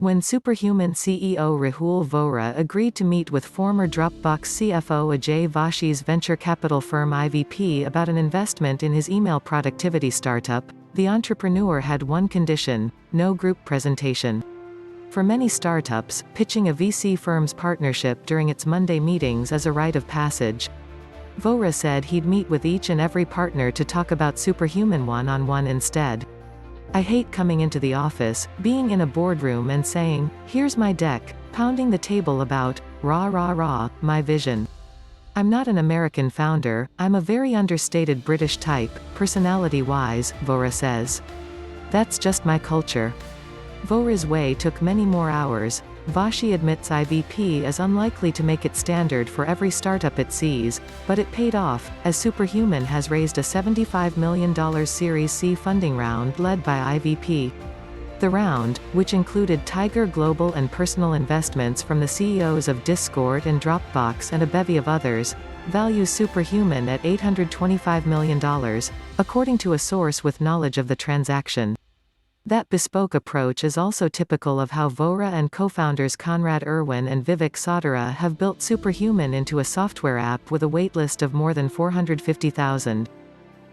When Superhuman CEO Rahul Vohra agreed to meet with former Dropbox CFO Ajay Vashi's venture capital firm IVP about an investment in his email productivity startup, the entrepreneur had one condition: no group presentation. For many startups, pitching a VC firm's partnership during its Monday meetings is a rite of passage. Vohra said he'd meet with each and every partner to talk about Superhuman one-on-one instead. "I hate coming into the office, being in a boardroom and saying, 'Here's my deck,' pounding the table about, rah, my vision. I'm not an American founder, I'm a very understated British type, personality-wise," Vohra says. "That's just my culture." Vohra's way took many more hours. Vashi admits IVP is unlikely to make it standard for every startup it sees, but it paid off, as Superhuman has raised a $75 million Series C funding round led by IVP. The round, which included Tiger Global and personal investments from the CEOs of Discord and Dropbox and a bevy of others, values Superhuman at $825 million, according to a source with knowledge of the transaction. That bespoke approach is also typical of how Vohra and co-founders Conrad Irwin and Vivek Sodhara have built Superhuman into a software app with a waitlist of more than 450,000.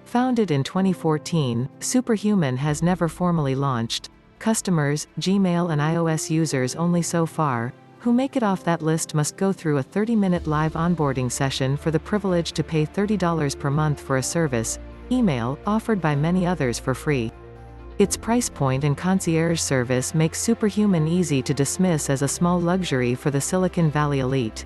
Founded in 2014, Superhuman has never formally launched. Customers, Gmail and iOS users only so far, who make it off that list must go through a 30-minute live onboarding session for the privilege to pay $30 per month for a service, email, offered by many others for free. Its price point and concierge service makes Superhuman easy to dismiss as a small luxury for the Silicon Valley elite.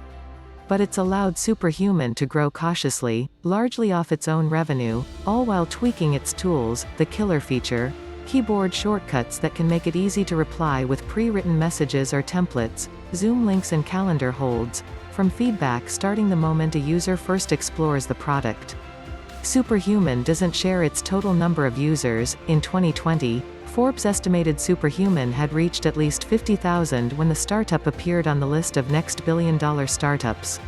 But it's allowed Superhuman to grow cautiously, largely off its own revenue, all while tweaking its tools, the killer feature, keyboard shortcuts that can make it easy to reply with pre-written messages or templates, Zoom links and calendar holds, from feedback starting the moment a user first explores the product. Superhuman doesn't share its total number of users. In 2020, Forbes estimated Superhuman had reached at least 50,000 when the startup appeared on the list of next billion-dollar startups.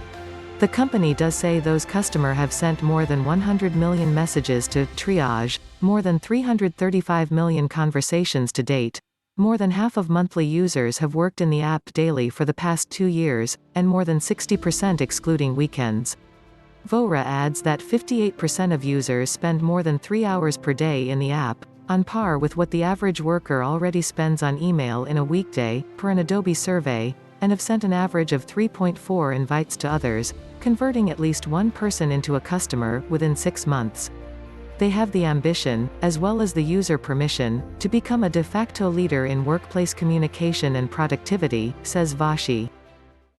The company does say those customers have sent more than 100 million messages to triage, more than 335 million conversations to date. More than half of monthly users have worked in the app daily for the past 2 years, and more than 60% excluding weekends. Vohra adds that 58% of users spend more than 3 hours per day in the app, on par with what the average worker already spends on email in a weekday, per an Adobe survey, and have sent an average of 3.4 invites to others, converting at least one person into a customer within 6 months. They have the ambition, as well as the user permission, to become a de facto leader in workplace communication and productivity, says Vashi.